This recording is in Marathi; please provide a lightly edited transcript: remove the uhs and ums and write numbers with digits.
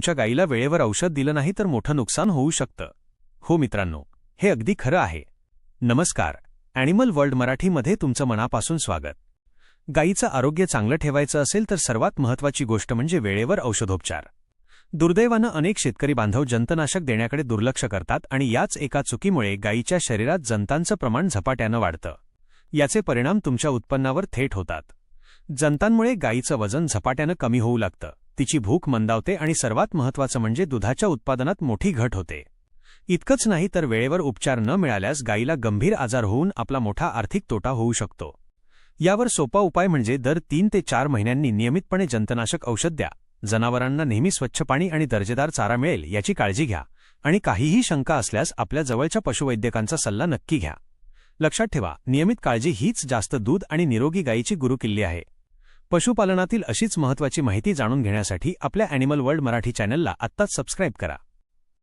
तुमच्या गायीला वेळेवर औषध दिलं नाही तर मोठं नुकसान होऊ शकतं. हो मित्रांनो, हे अगदी खरं आहे. नमस्कार, ॲनिमल वर्ल्ड मराठीमध्ये तुमचं मनापासून स्वागत. गायीचं आरोग्य चांगलं ठेवायचं असेल तर सर्वात महत्त्वाची गोष्ट म्हणजे वेळेवर औषधोपचार. दुर्दैवानं अनेक शेतकरी बांधव जंतनाशक देण्याकडे दुर्लक्ष करतात आणि याच एका चुकीमुळे गायीच्या शरीरात जंतांचं प्रमाण झपाट्यानं वाढतं. याचे परिणाम तुमच्या उत्पन्नावर थेट होतात. जंतांमुळे गायीचं वजन झपाट्यानं कमी होऊ लागतं, तिची भूक मंदावते आणि सर्वात महत्त्वाचं म्हणजे दुधाच्या उत्पादनात मोठी घट होते. इतकंच नाही तर वेळेवर उपचार न मिळाल्यास गायीला गंभीर आजार होऊन आपला मोठा आर्थिक तोटा होऊ शकतो. यावर सोपा उपाय म्हणजे दर 3 ते 4 महिन्यांनी नियमितपणे जंतनाशक औषध द्या. जनावरांना नेहमी स्वच्छ पाणी आणि दर्जेदार चारा मिळेल याची काळजी घ्या आणि काहीही शंका असल्यास आपल्या जवळच्या पशुवैद्यकांचा सल्ला नक्की घ्या. लक्षात ठेवा, नियमित काळजी हीच जास्त दूध आणि निरोगी गायीची गुरुकिल्ली आहे. पशुपालनातील अशीच महत्त्वाची माहिती जाणून घेण्यासाठी आपल्या ॲनिमल वर्ल्ड मराठी चॅनलला आत्ताच सबस्क्राईब करा.